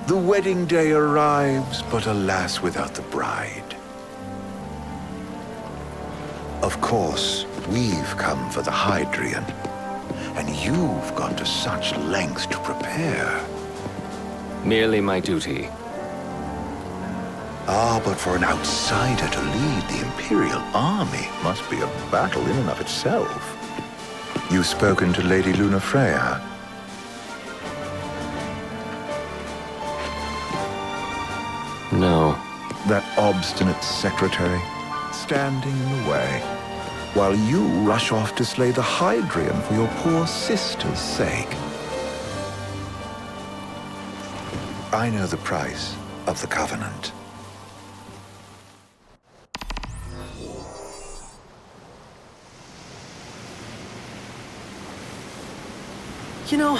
The wedding day arrives, but alas, without the bride. Of course, we've come for the Hydrian, and you've gone to such lengths to prepare. Merely my duty. Ah, but for an outsider to lead the Imperial army must be a battle in and of itself. You've spoken to Lady Lunafreya? No. That obstinate secretary, standing in the way, while you rush off to slay the Hydrian for your poor sister's sake. I know the price of the Covenant. You know,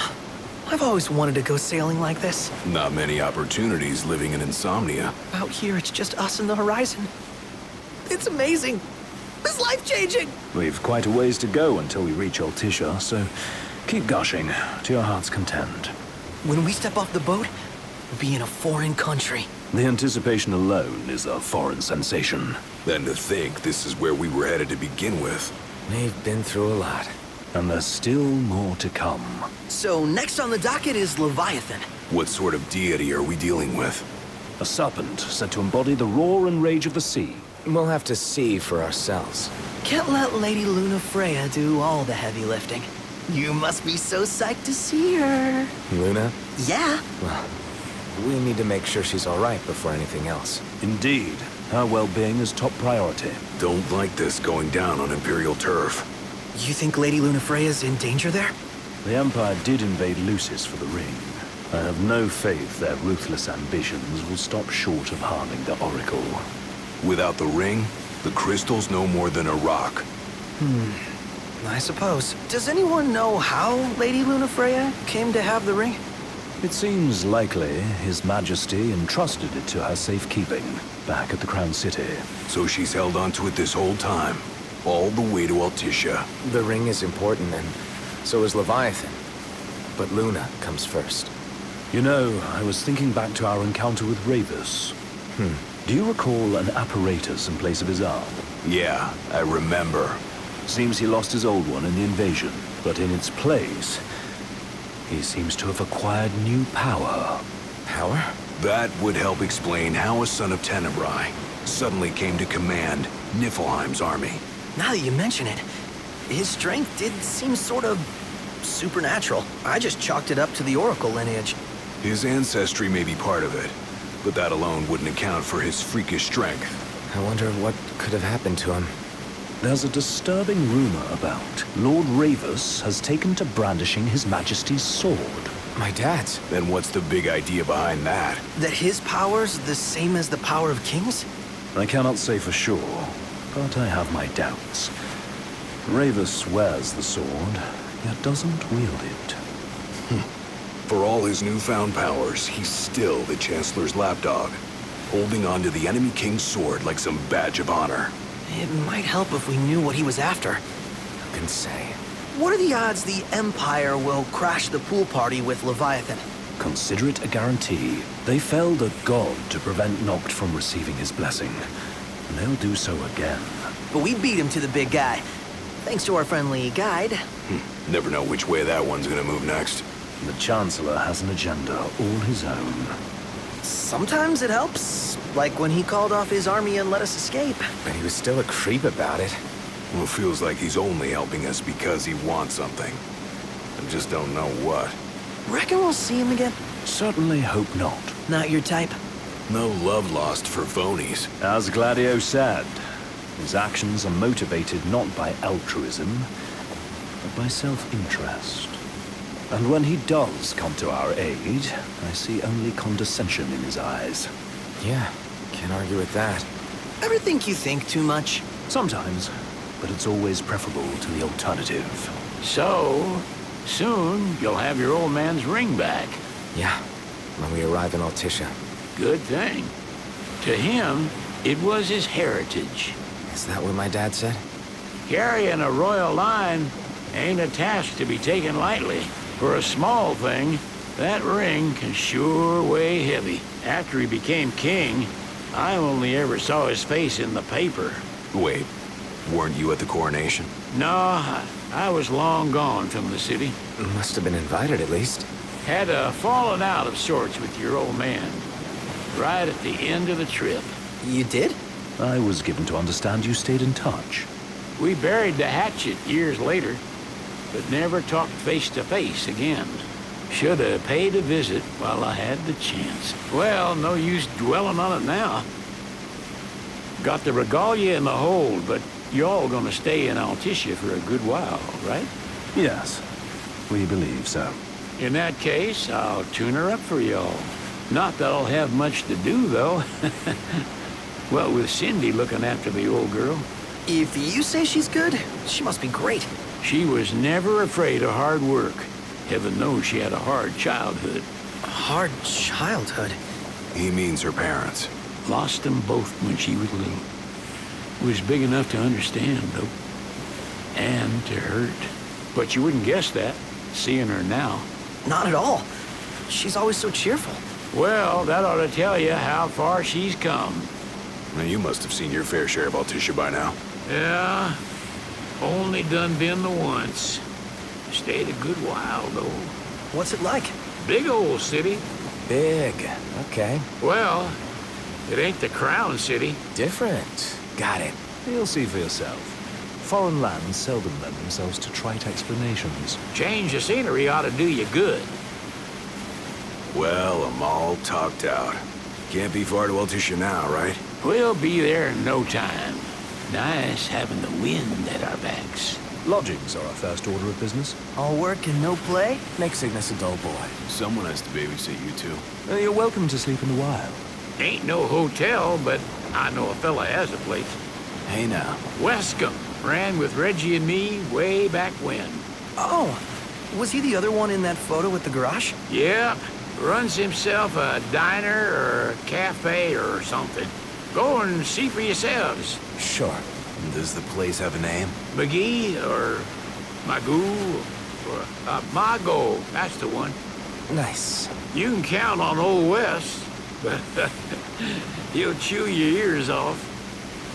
I've always wanted to go sailing like this. Not many opportunities living in Insomnia. Out here, it's just us and the horizon. It's amazing. It's life-changing. We've quite a ways to go until we reach Altissia, so keep gushing to your heart's content. When we step off the boat, we'll be in a foreign country. The anticipation alone is a foreign sensation. Then to think this is where we were headed to begin with. We've been through a lot. And there's still more to come. So next on the docket is Leviathan. What sort of deity are we dealing with? A serpent said to embody the roar and rage of the sea. We'll have to see for ourselves. Can't let Lady Lunafreya do all the heavy lifting. You must be so psyched to see her. Luna? Yeah. Well, we need to make sure she's all right before anything else. Indeed, her well-being is top priority. Don't like this going down on Imperial turf. You think Lady Lunafreya's in danger there? The Empire did invade Lucis for the ring. I have no faith their ruthless ambitions will stop short of harming the Oracle. Without the ring, the crystal's no more than a rock. I suppose. Does anyone know how Lady Lunafreya came to have the ring? It seems likely His Majesty entrusted it to her safekeeping back at the Crown City. So she's held onto it this whole time, all the way to Altissia. The ring is important, and so is Leviathan. But Luna comes first. You know, I was thinking back to our encounter with Ravus. Do you recall an apparatus in place of his arm? Yeah, I remember. Seems he lost his old one in the invasion, but in its place, he seems to have acquired new power. Power? That would help explain how a son of Tenebrae suddenly came to command Niflheim's army. Now that you mention it, his strength did seem sort of supernatural. I just chalked it up to the Oracle lineage. His ancestry may be part of it, but that alone wouldn't account for his freakish strength. I wonder what could have happened to him. There's a disturbing rumor about Lord Ravus has taken to brandishing His Majesty's sword. My dad's. Then what's the big idea behind that? That his power's the same as the power of kings? I cannot say for sure, but I have my doubts. Ravus wears the sword, yet doesn't wield it. For all his newfound powers, he's still the Chancellor's lapdog, holding on to the enemy king's sword like some badge of honor. It might help if we knew what he was after. Who can say? What are the odds the Empire will crash the pool party with Leviathan? Consider it a guarantee. They felled a god to prevent Noct from receiving his blessing. And they'll do so again. But we beat him to the big guy, thanks to our friendly guide. Never know which way that one's gonna move next. The Chancellor has an agenda all his own. Sometimes it helps, like when he called off his army and let us escape. But he was still a creep about it. Well, it feels like he's only helping us because he wants something. I just don't know what. Reckon we'll see him again? Certainly hope not. Not your type? No love lost for phonies. As Gladio said, his actions are motivated not by altruism, but by self-interest. And when he does come to our aid, I see only condescension in his eyes. Yeah, can't argue with that. Ever think you think too much? Sometimes, but it's always preferable to the alternative. So, soon you'll have your old man's ring back. Yeah, when we arrive in Altissia. Good thing. To him, it was his heritage. Is that what my dad said? Carrying a royal line ain't a task to be taken lightly. For a small thing, That ring can sure weigh heavy. After he became king, I only ever saw his face in the paper. Wait, weren't you at the coronation? No, I was long gone from the city. Must have been invited at least. Had a falling out of sorts with your old man. Right at the end of the trip. You did? I was given to understand you stayed in touch. We buried the hatchet years later, but never talked face to face again. Should have paid a visit while I had the chance. Well, no use dwelling on it now. Got the regalia in the hold, but y'all gonna stay in Altissia for a good while, right? Yes, we believe so. In that case, I'll tune her up for y'all. Not that I'll have much to do, though. Well, with Cindy looking after the old girl. If you say she's good, she must be great. She was never afraid of hard work. Heaven knows she had a hard childhood. Hard childhood. He means her parents. Lost them both when she was little. Was big enough to understand, though. And to hurt. But you wouldn't guess that, seeing her now. Not at all. She's always so cheerful. Well, that ought to tell you how far she's come. Now, you must have seen your fair share of Altissia by now. Yeah, only done been the once. Stayed a good while, though. What's it like? Big old city. Big. Okay. Well, it ain't the Crown City. Different. Got it. You'll see for yourself. Foreign lands seldom lend themselves to trite explanations. Change of scenery ought to do you good. Well, I'm all talked out. Can't be far to Altissia now, right? We'll be there in no time. Nice having the wind at our backs. Lodgings are our first order of business. All work and no play? Make Cygnus a dull boy. Someone has to babysit you two. You're welcome to sleep in the wild. Ain't no hotel, but I know a fella has a place. Hey now. Westcomb ran with Reggie and me way back when. Oh, was he the other one in that photo with the garage? Yep, runs himself a diner or a cafe or something. Go and see for yourselves. Sure. Does the place have a name? McGee or Magoo or Mago, that's the one. Nice. You can count on Old West, but he'll chew your ears off.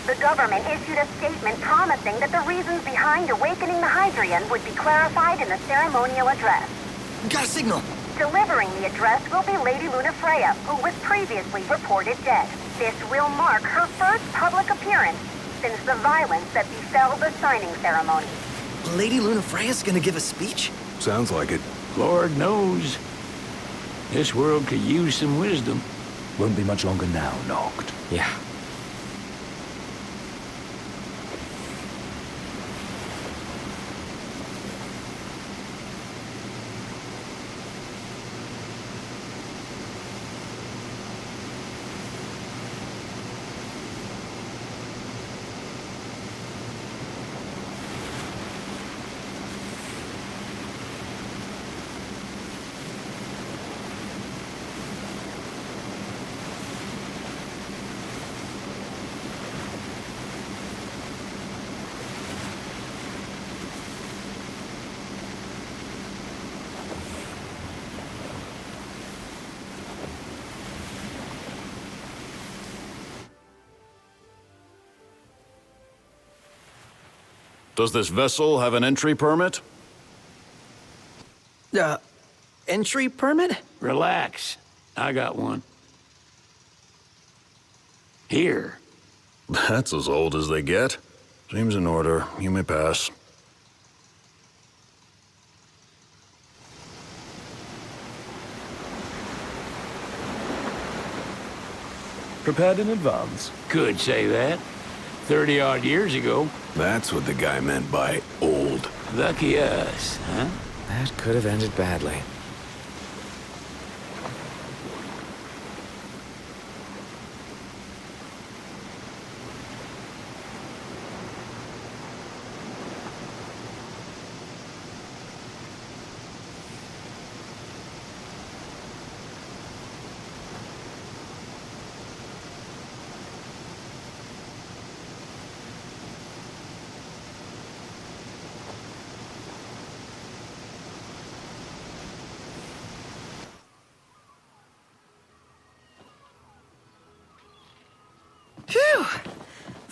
The government issued a statement promising that the reasons behind awakening the Hydrian would be clarified in the ceremonial address. Got a signal. Delivering the address will be Lady Lunafreya, who was previously reported dead. This will mark her first public appearance since the violence that befell the signing ceremony. Lady Lunafreya's gonna give a speech? Sounds like it. Lord knows. This world could use some wisdom. Won't be much longer now, Noct. Yeah. Does this vessel have an entry permit? Entry permit? Relax. I got one. Here. That's as old as they get. Seems in order. You may pass. Prepared in advance. Could say that. 30-odd years ago. That's what the guy meant by old. Lucky us, huh? That could have ended badly.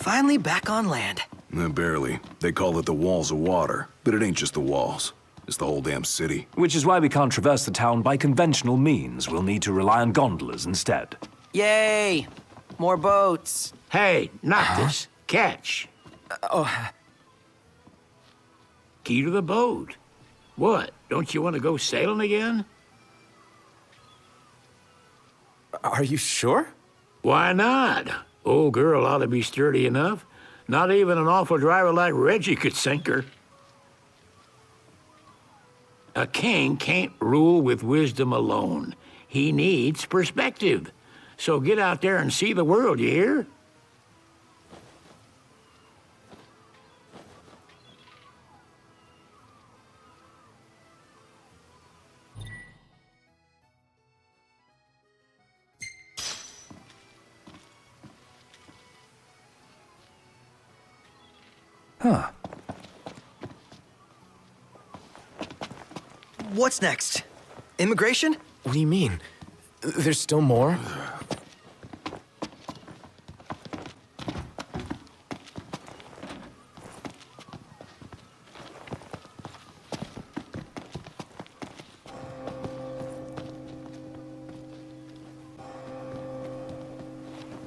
Finally back on land. Barely. They call it the Walls of Water, but it ain't just the walls. It's the whole damn city. Which is why we can't traverse the town by conventional means. We'll need to rely on gondolas instead. Yay! More boats. Hey, not this. Catch. Key to the boat. What? Don't you want to go sailing again? Are you sure? Why not? Old girl ought to be sturdy enough. Not even an awful driver like Reggie could sink her. A king can't rule with wisdom alone. He needs perspective. So get out there and see the world, you hear? Huh. What's next? Immigration? What do you mean? There's still more?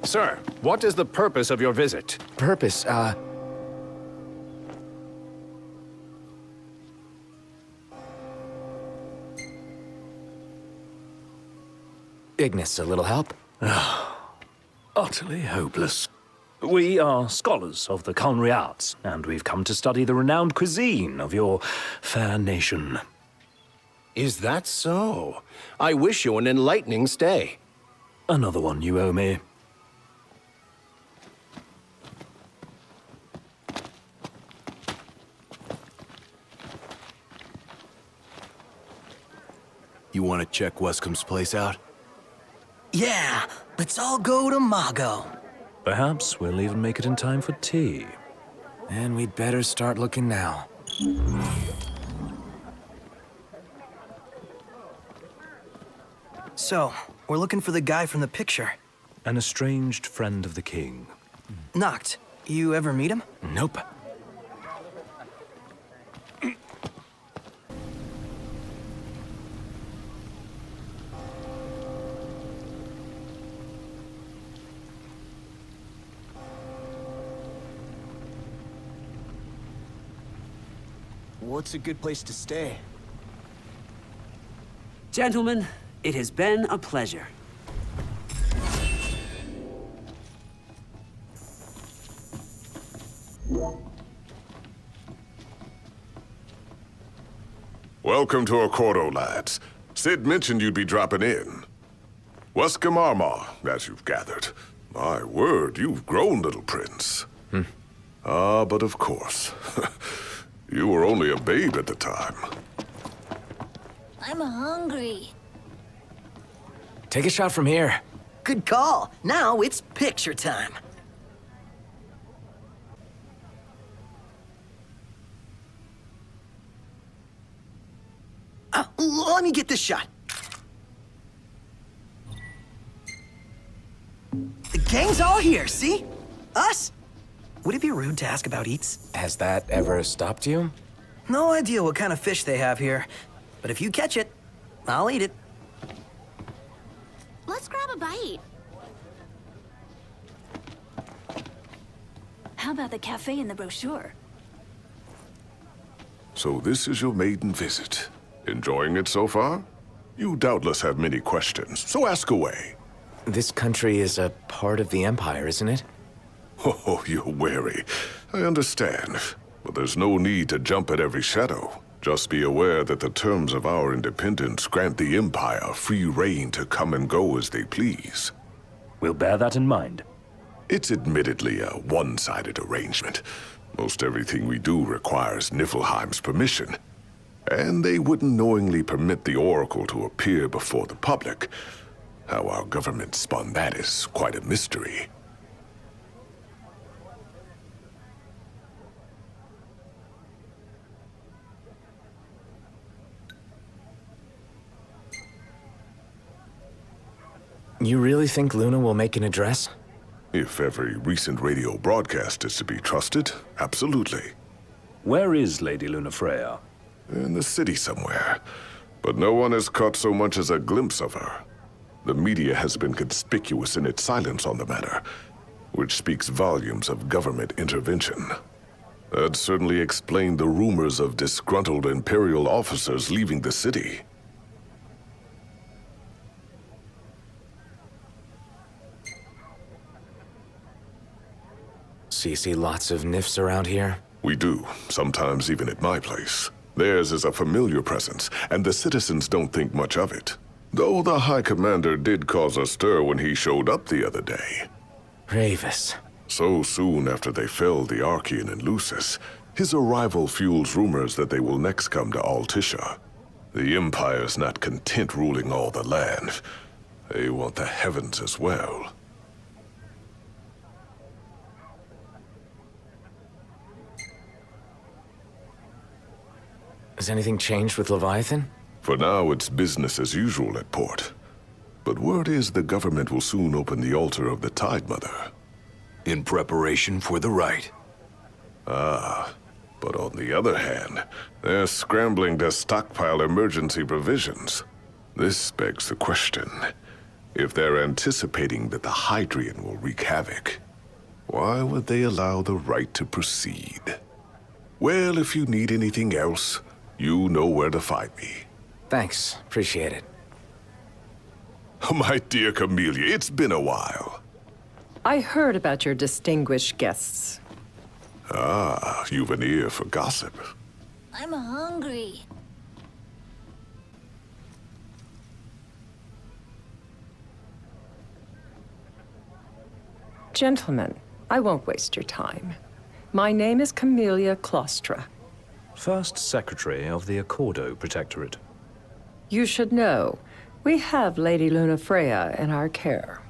Sir, what is the purpose of your visit? Purpose, Ignis, a little help? Utterly hopeless. We are scholars of the culinary arts, and we've come to study the renowned cuisine of your fair nation. Is that so? I wish you an enlightening stay. Another one you owe me. You want to check Wescom's place out? Yeah, let's all go to Mago. Perhaps we'll even make it in time for tea. And we'd better start looking now. So, we're looking for the guy from the picture. An estranged friend of the king. Noct, you ever meet him? Nope. What's a good place to stay? Gentlemen, it has been a pleasure. Welcome to Accordo, lads. Sid mentioned you'd be dropping in. Wescom Armar, as you've gathered. My word, you've grown, little prince. But of course. You were only a babe at the time. I'm hungry. Take a shot from here. Good call. Now it's picture time. Let me get this shot. The gang's all here, see? Us? Would it be rude to ask about eats? Has that ever stopped you? No idea what kind of fish they have here, but if you catch it, I'll eat it. Let's grab a bite. How about the cafe in the brochure? So this is your maiden visit. Enjoying it so far? You doubtless have many questions, so ask away. This country is a part of the Empire, isn't it? Oh, you're wary. I understand. But there's no need to jump at every shadow. Just be aware that the terms of our independence grant the Empire free reign to come and go as they please. We'll bear that in mind. It's admittedly a one-sided arrangement. Most everything we do requires Niflheim's permission. And they wouldn't knowingly permit the Oracle to appear before the public. How our government spun that is quite a mystery. You really think Luna will make an address? If every recent radio broadcast is to be trusted, absolutely. Where is Lady Lunafreya? In the city somewhere. But no one has caught so much as a glimpse of her. The media has been conspicuous in its silence on the matter, which speaks volumes of government intervention. That certainly explained the rumors of disgruntled Imperial officers leaving the city. So you see lots of Nifs around here? We do, sometimes even at my place. Theirs is a familiar presence, and the citizens don't think much of it. Though the High Commander did cause a stir when he showed up the other day. Ravis. So soon after they felled the Archean and Lucis, his arrival fuels rumors that they will next come to Altissia. The Empire's not content ruling all the land. They want the heavens as well. Has anything changed with Leviathan? For now, it's business as usual at port. But word is the government will soon open the altar of the Tide Mother. In preparation for the rite. Ah, but on the other hand, they're scrambling to stockpile emergency provisions. This begs the question. If they're anticipating that the Hydrian will wreak havoc, why would they allow the rite to proceed? Well, if you need anything else, you know where to find me. Thanks. Appreciate it. My dear Camellia, it's been a while. I heard about your distinguished guests. Ah, you've an ear for gossip. I'm hungry. Gentlemen, I won't waste your time. My name is Camellia Claustra. First Secretary of the Accordo Protectorate. You should know, we have Lady Lunafreya in our care.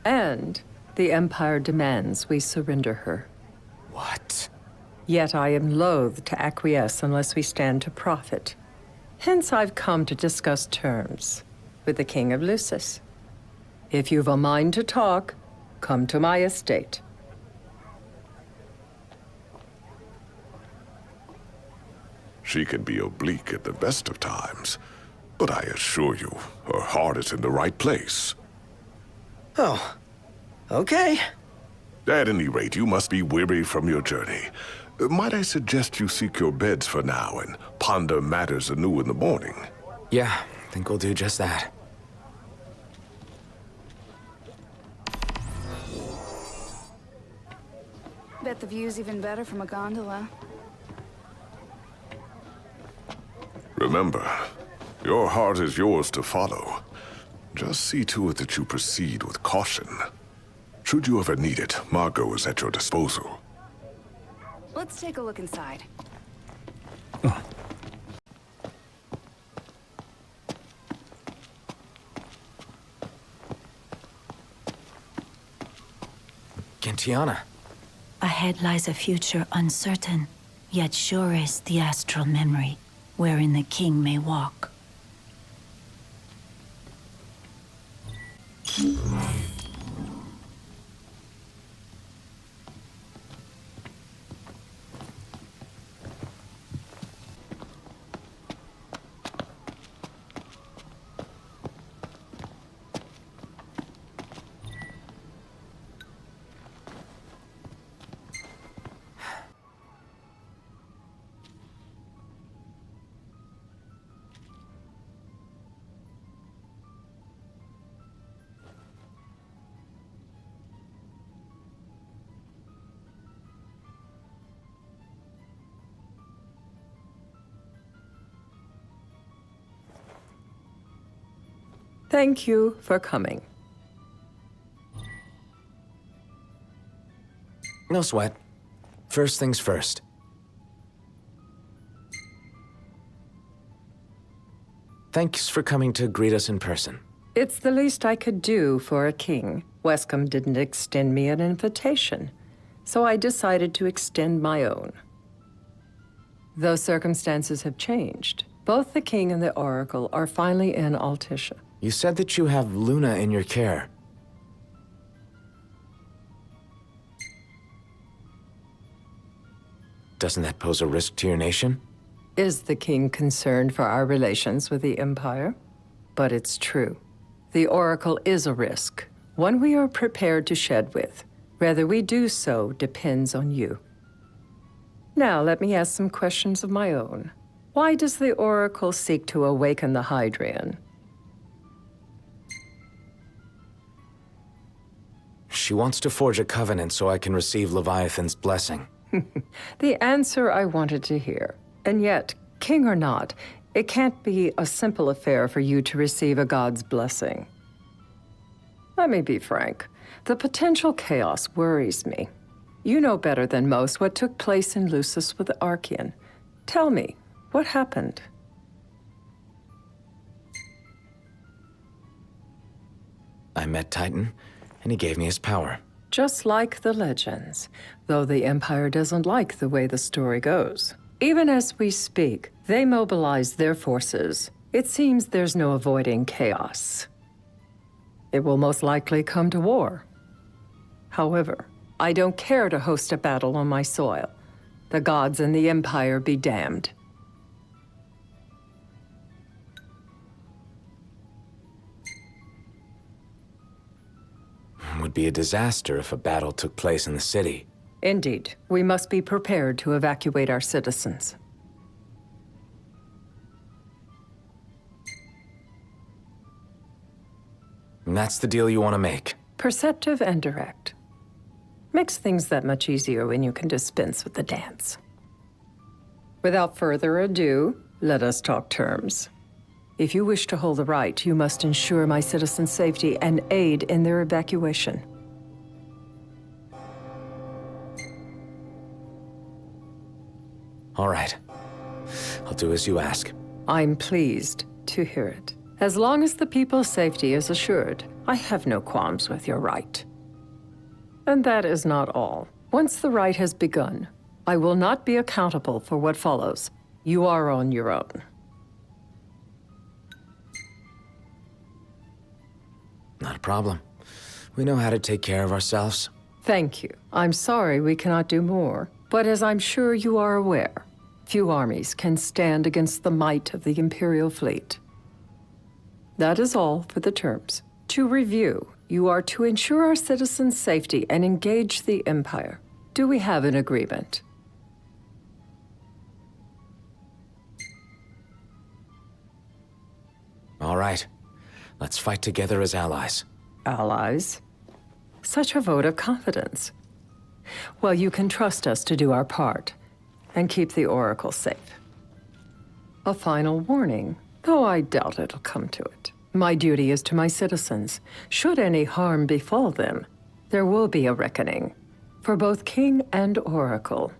And the Empire demands we surrender her. What? Yet I am loath to acquiesce unless we stand to profit. Hence I've come to discuss terms with the King of Lucis. If you've a mind to talk, come to my estate. She can be oblique at the best of times, but I assure you, her heart is in the right place. Oh, okay. At any rate, you must be weary from your journey. Might I suggest you seek your beds for now and ponder matters anew in the morning? Yeah, I think we'll do just that. Bet the view's even better from a gondola. Remember, your heart is yours to follow. Just see to it that you proceed with caution. Should you ever need it, Margot is at your disposal. Let's take a look inside. Gentiana. Ahead lies a future uncertain, yet sure is the astral memory, wherein the king may walk. Thank you for coming. No sweat. First things first. Thanks for coming to greet us in person. It's the least I could do for a king. Wescom didn't extend me an invitation, so I decided to extend my own. Though circumstances have changed, both the king and the oracle are finally in Altissia. You said that you have Luna in your care. Doesn't that pose a risk to your nation? Is the king concerned for our relations with the Empire? But it's true. The Oracle is a risk, one we are prepared to shed with. Whether we do so depends on you. Now, let me ask some questions of my own. Why does the Oracle seek to awaken the Hydrian? She wants to forge a covenant so I can receive Leviathan's blessing. The answer I wanted to hear. And yet, king or not, it can't be a simple affair for you to receive a god's blessing. Let me be frank. The potential chaos worries me. You know better than most what took place in Lucis with the Archean. Tell me, what happened? I met Titan, and he gave me his power. Just like the legends, though the Empire doesn't like the way the story goes. Even as we speak, they mobilize their forces. It seems there's no avoiding chaos. It will most likely come to war. However, I don't care to host a battle on my soil. The gods and the Empire be damned. It would be a disaster if a battle took place in the city. Indeed, we must be prepared to evacuate our citizens. And that's the deal you want to make? Perceptive and direct. Makes things that much easier when you can dispense with the dance. Without further ado, let us talk terms. If you wish to hold the right, you must ensure my citizens' safety and aid in their evacuation. All right. I'll do as you ask. I'm pleased to hear it. As long as the people's safety is assured, I have no qualms with your right. And that is not all. Once the rite has begun, I will not be accountable for what follows. You are on your own. Not a problem. We know how to take care of ourselves. Thank you. I'm sorry we cannot do more, but as I'm sure you are aware, few armies can stand against the might of the Imperial fleet. That is all for the terms. To review, you are to ensure our citizens' safety and engage the Empire. Do we have an agreement? All right. Let's fight together as allies. Allies? Such a vote of confidence. Well, you can trust us to do our part and keep the Oracle safe. A final warning, though I doubt it'll come to it. My duty is to my citizens. Should any harm befall them, there will be a reckoning for both King and Oracle.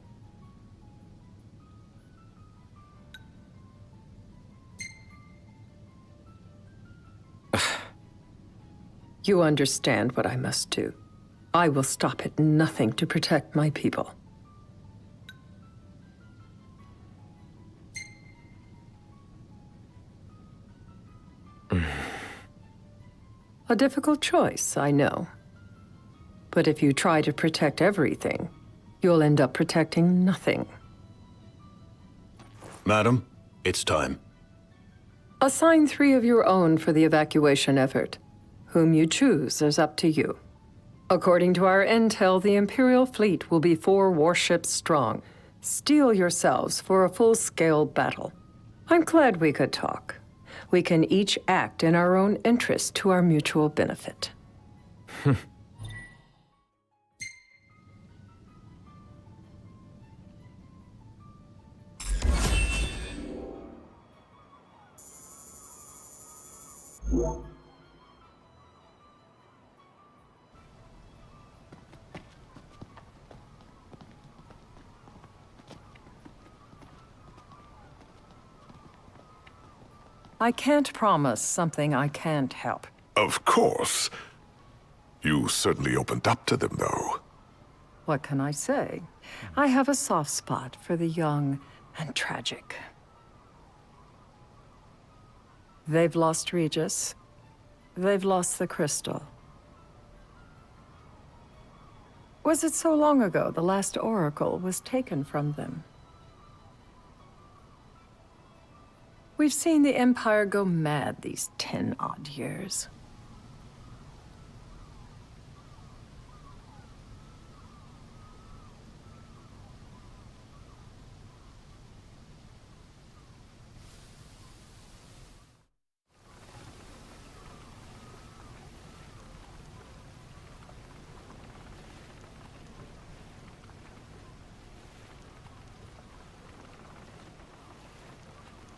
You understand what I must do. I will stop at nothing to protect my people. A difficult choice, I know. But if you try to protect everything, you'll end up protecting nothing. Madam, it's time. Assign 3 of your own for the evacuation effort. Whom you choose is up to you. According to our intel, the Imperial fleet will be 4 warships strong. Steel yourselves for a full-scale battle. I'm glad we could talk. We can each act in our own interest to our mutual benefit. I can't promise something I can't help. Of course. You certainly opened up to them, though. What can I say? I have a soft spot for the young and tragic. They've lost Regis. They've lost the crystal. was it so long ago the last oracle was taken from them? We've seen the Empire go mad these 10-odd years.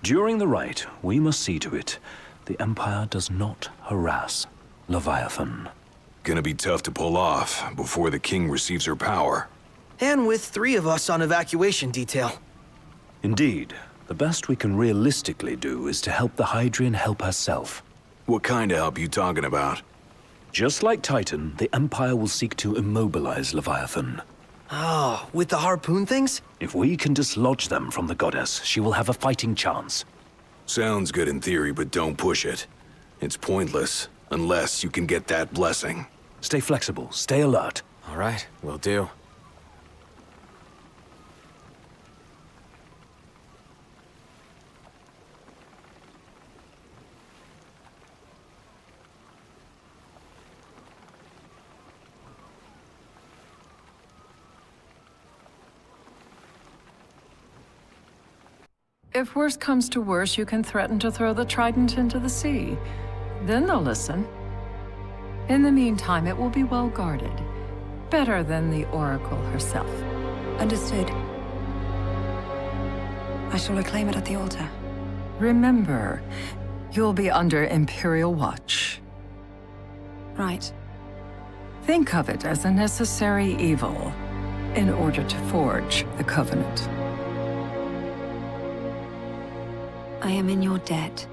During the rite, we must see to it the Empire does not harass Leviathan. Gonna be tough to pull off before the king receives her power. And with 3 of us on evacuation detail. Indeed, the best we can realistically do is to help the Hydrian help herself. What kind of help you talking about? Just like Titan, the Empire will seek to immobilize Leviathan. Oh, with the harpoon things? If we can dislodge them from the goddess, she will have a fighting chance. Sounds good in theory, but don't push it. It's pointless, unless you can get that blessing. Stay flexible, stay alert. All right, will do. If worse comes to worse, you can threaten to throw the trident into the sea. Then they'll listen. In the meantime, it will be well guarded. Better than the Oracle herself. Understood. I shall reclaim it at the altar. Remember, you'll be under Imperial watch. Right. Think of it as a necessary evil in order to forge the Covenant. I am in your debt.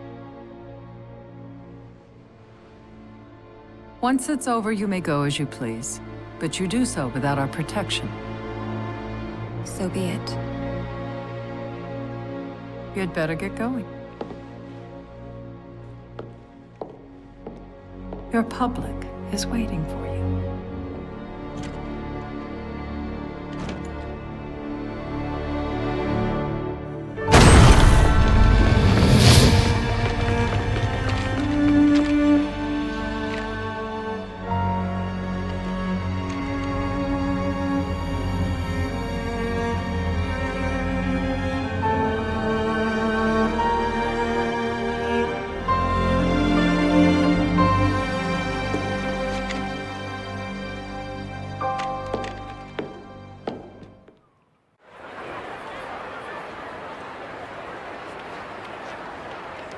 Once it's over, you may go as you please. But you do so without our protection. So be it. You'd better get going. Your public is waiting for you.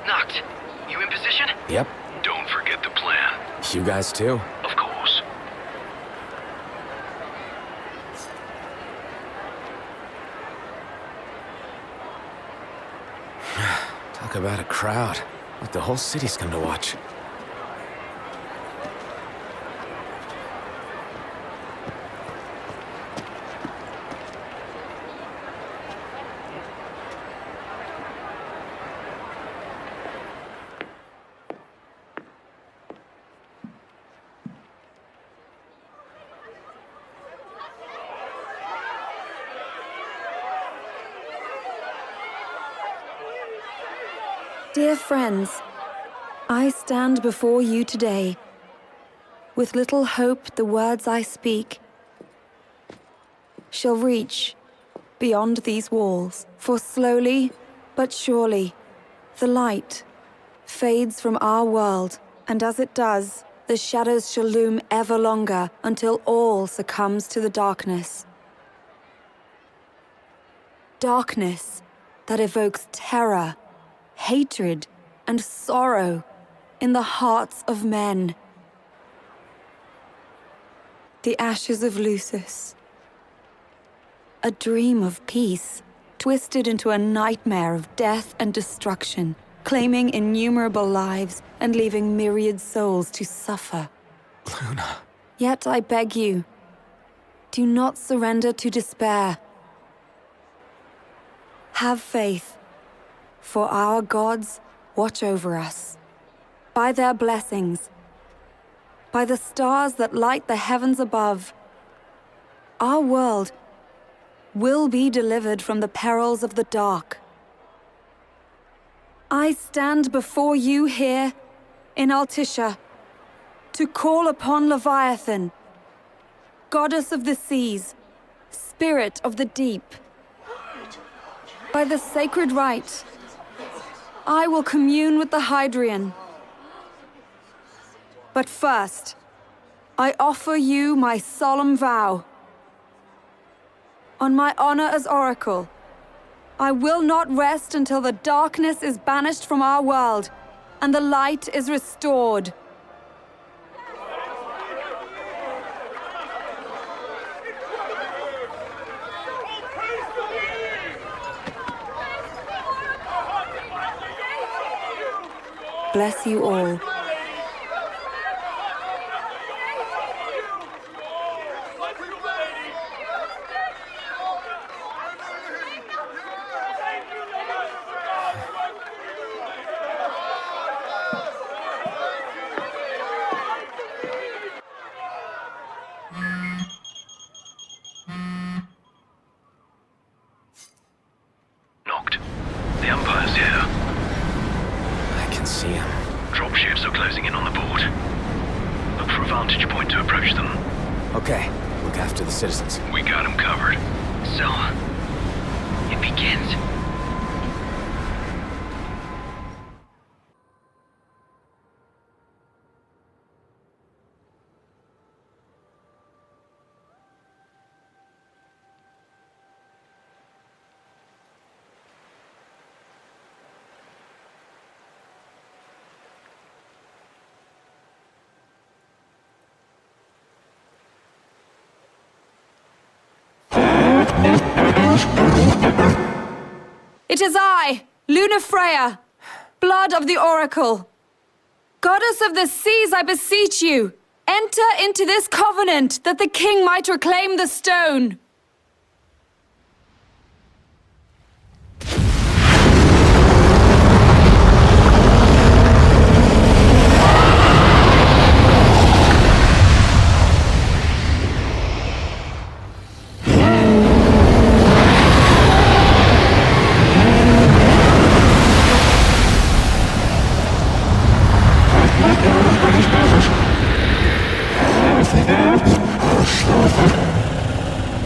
Noct, you in position? Yep. Don't forget the plan. You guys too? Of course. Talk about a crowd. Like the whole city's come to watch. Dear friends, I stand before you today. With little hope the words I speak shall reach beyond these walls. For slowly but surely, the light fades from our world, and as it does, the shadows shall loom ever longer until all succumbs to the darkness. Darkness that evokes terror, hatred, and sorrow in the hearts of men. The ashes of Lucis. A dream of peace, twisted into a nightmare of death and destruction, claiming innumerable lives and leaving myriad souls to suffer. Luna. Yet I beg you, do not surrender to despair. Have faith. For our gods watch over us. By their blessings, by the stars that light the heavens above, our world will be delivered from the perils of the dark. I stand before you here in Altissia to call upon Leviathan, goddess of the seas, spirit of the deep. By the sacred rite, I will commune with the Hydrian. But first, I offer you my solemn vow. On my honor as Oracle, I will not rest until the darkness is banished from our world and the light is restored. Bless you all. Knocked. The Empire's here. I can see him. Dropships are closing in on the board. Look for a vantage point to approach them. Okay, look after the citizens. We got them covered. So, it begins. It is I, Lunafreya, blood of the Oracle. Goddess of the seas, I beseech you, enter into this covenant that the king might reclaim the stone.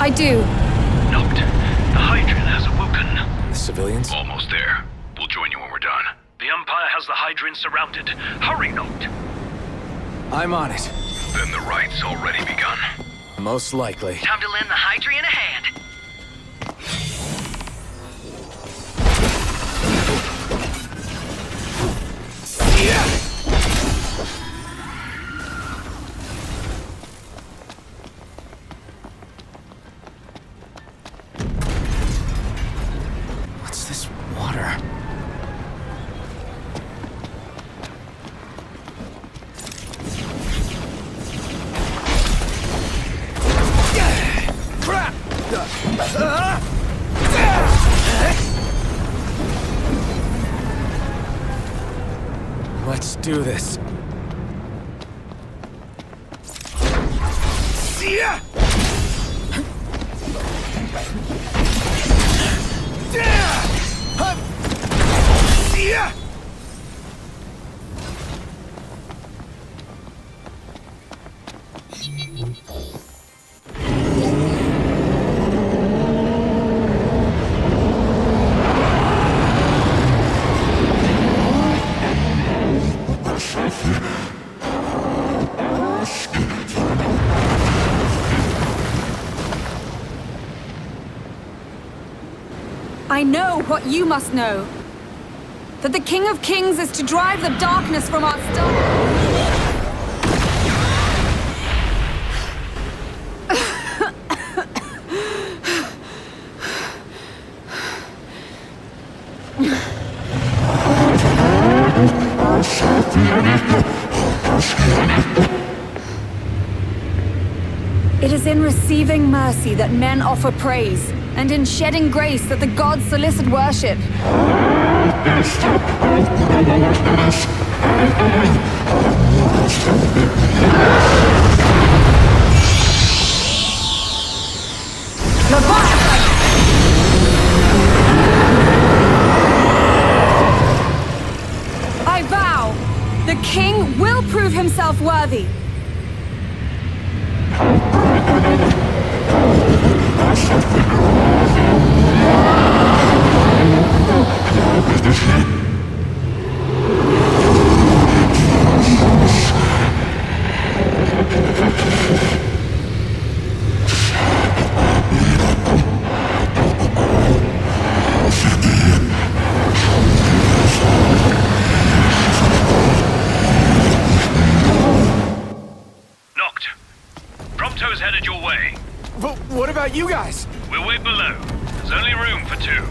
I do. Knocked. The Hydrian has awoken. The civilians? Almost there. We'll join you when we're done. The Empire has the Hydrian surrounded. Hurry, Knocked. I'm on it. Then the rite's already begun. Most likely. Time to lend the Hydrian a hand. What's this water? Let's do this. I know what you must know. That the King of Kings is to drive the darkness from our star. It is in receiving mercy that men offer praise, and in shedding grace that the gods solicit worship. Prompto's headed your way. But what about you guys? We'll wait below. There's only room for two.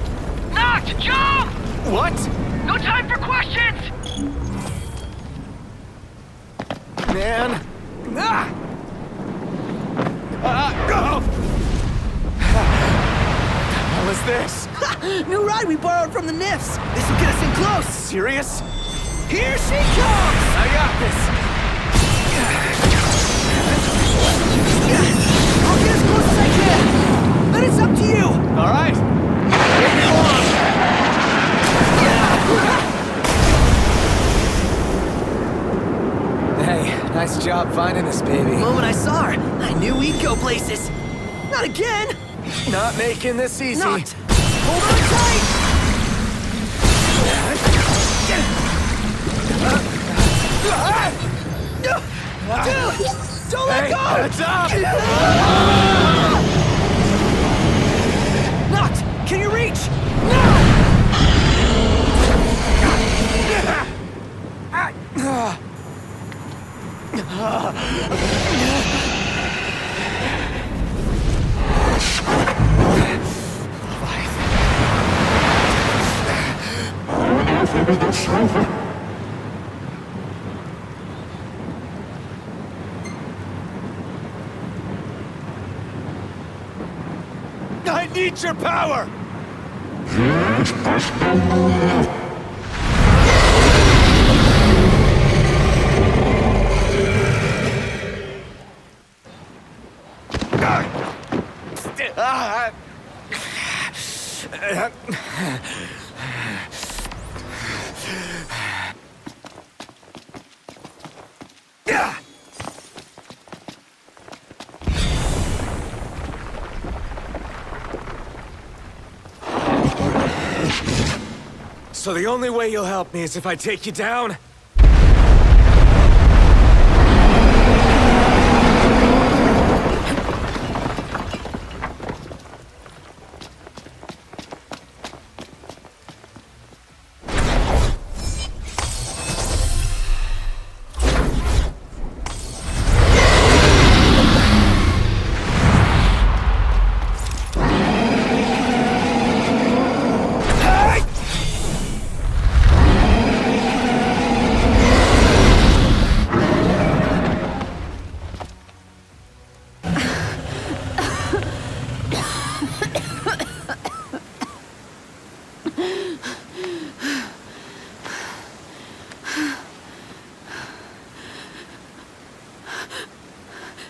Noct, jump! What? No time for questions! Man. Ah! What was this? New ride we borrowed from the Nifs. This will get us in close. Serious? Here she comes! I got this. I'll get as close as I can. Then it's up to you. All right. Hey, nice job finding this baby. The moment I saw her, I knew we'd go places. Not again. Not making this easy. Not. Hold on tight. Dude, don't let go! Heads up! Noct, can you reach? I need your power! So the only way you'll help me is if I take you down?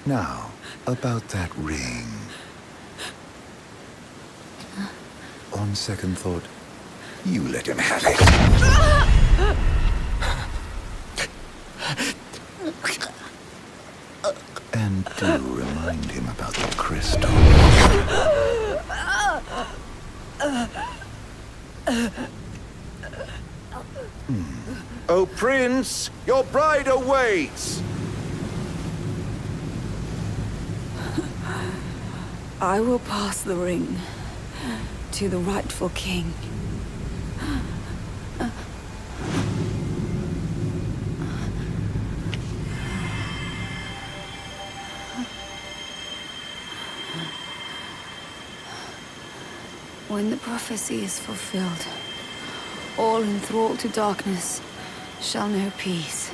Now, about that ring. On second thought, you let him have it. And do remind him about the crystal. Oh, Prince, your bride awaits! I will pass the ring to the rightful king. When the prophecy is fulfilled, all enthralled to darkness shall know peace.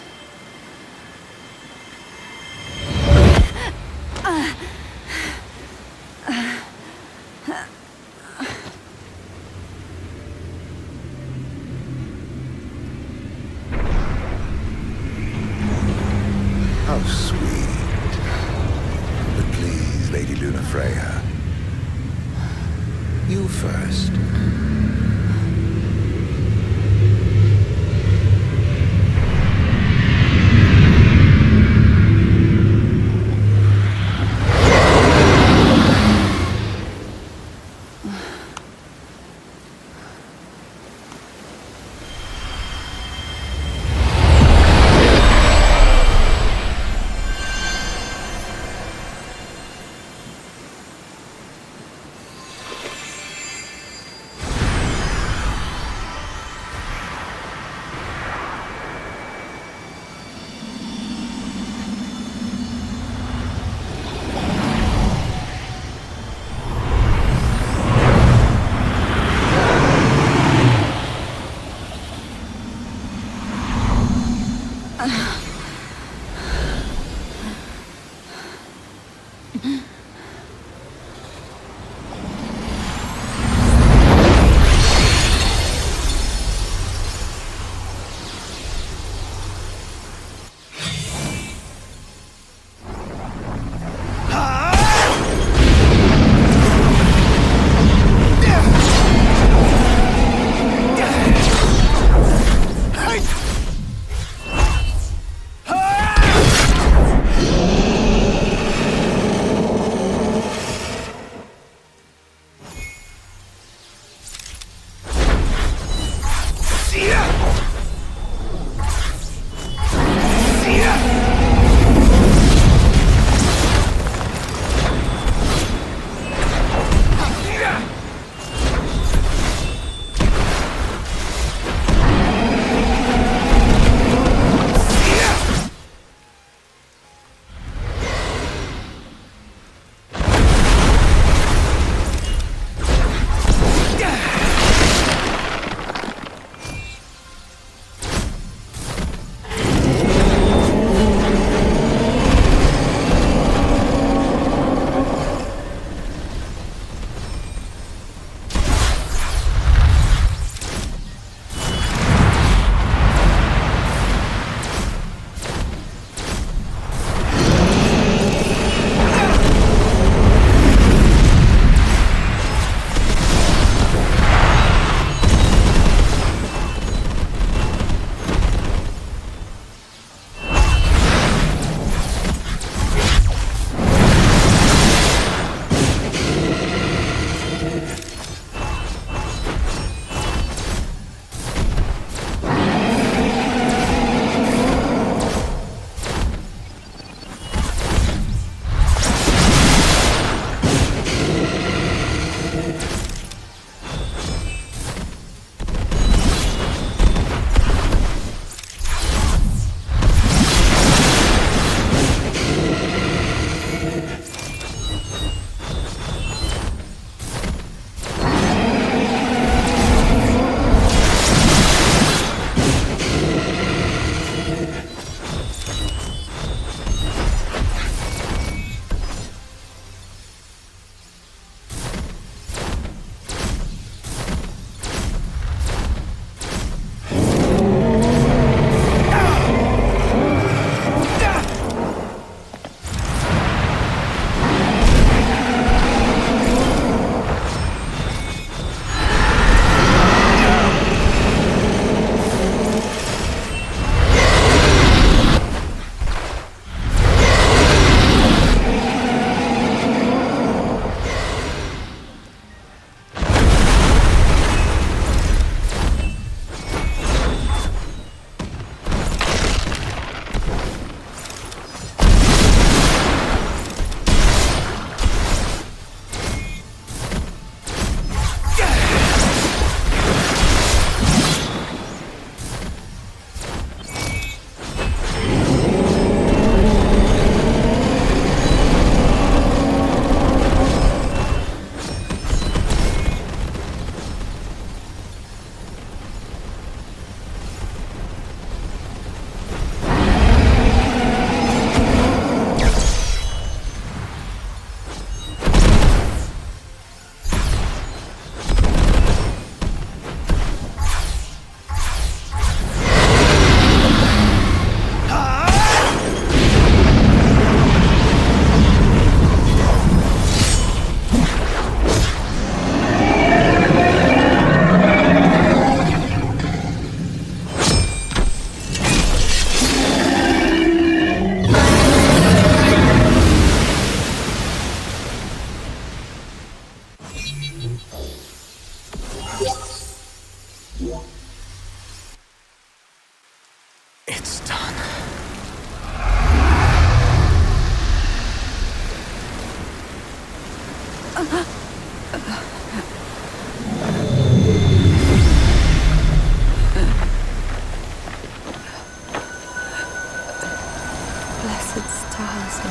How sweet. But please, Lady Lunafreya, you first.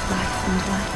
of life and light.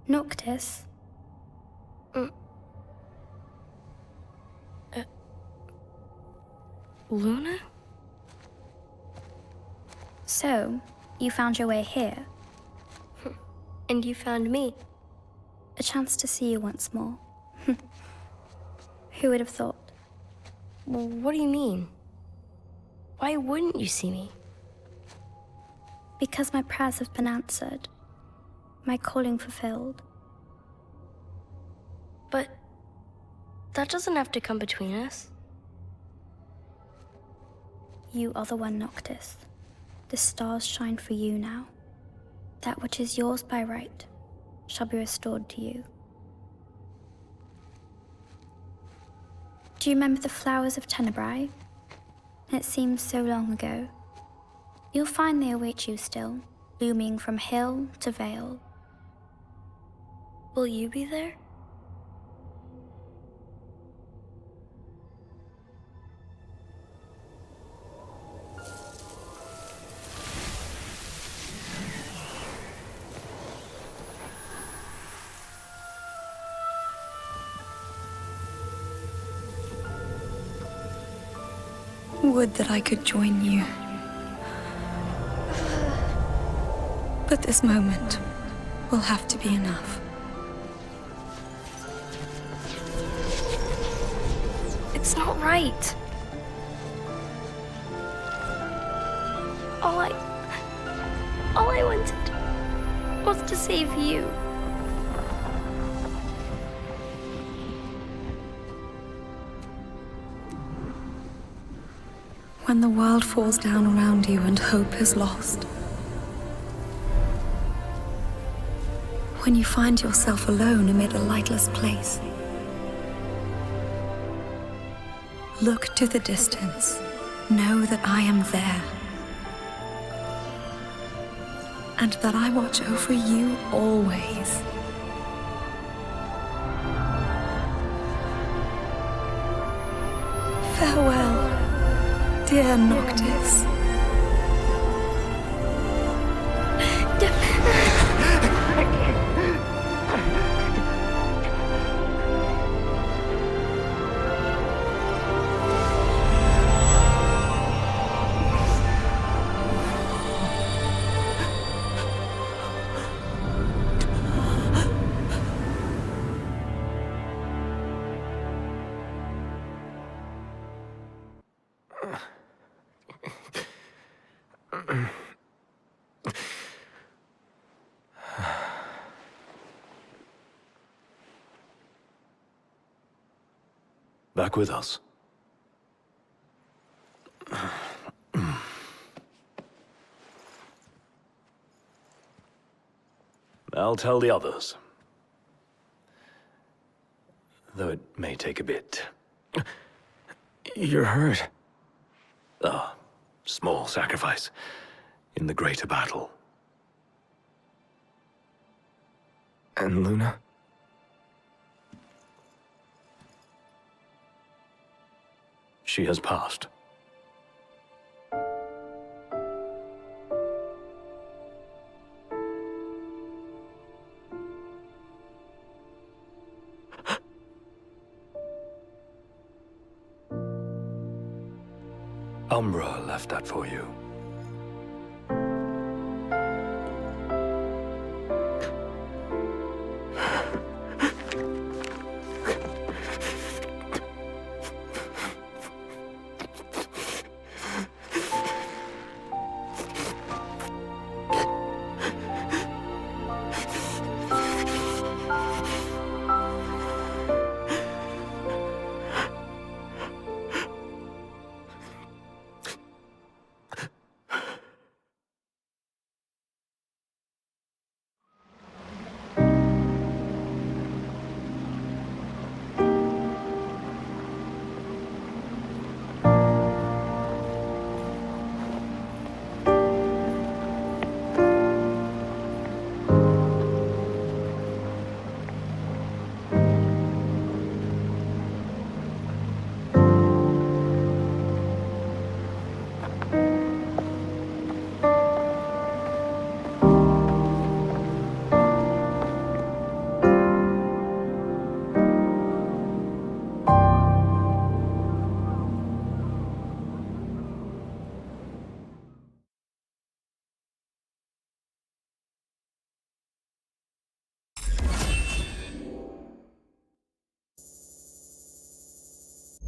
Noctis? Luna? So, you found your way here. And you found me. A chance to see you once more. Who would have thought? Well, what do you mean? Why wouldn't you see me? Because my prayers have been answered. My calling fulfilled. But that doesn't have to come between us. You are the one, Noctis. The stars shine for you now. That which is yours by right shall be restored to you. Do you remember the flowers of Tenebrae? It seems so long ago. You'll find they await you still, blooming from hill to vale. Will you be there? Would that I could join you. But this moment will have to be enough. It's not right. All I wanted was to save you. When the world falls down around you and hope is lost. When you find yourself alone amid a lightless place. Look to the distance. Know that I am there. And that I watch over you always. Farewell, dear Noctis. Back with us. I'll tell the others. Though it may take a bit. You're hurt. A small sacrifice in the greater battle. And Luna? She has passed. Umbra left that for you.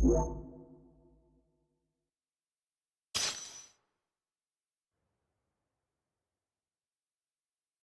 Yeah.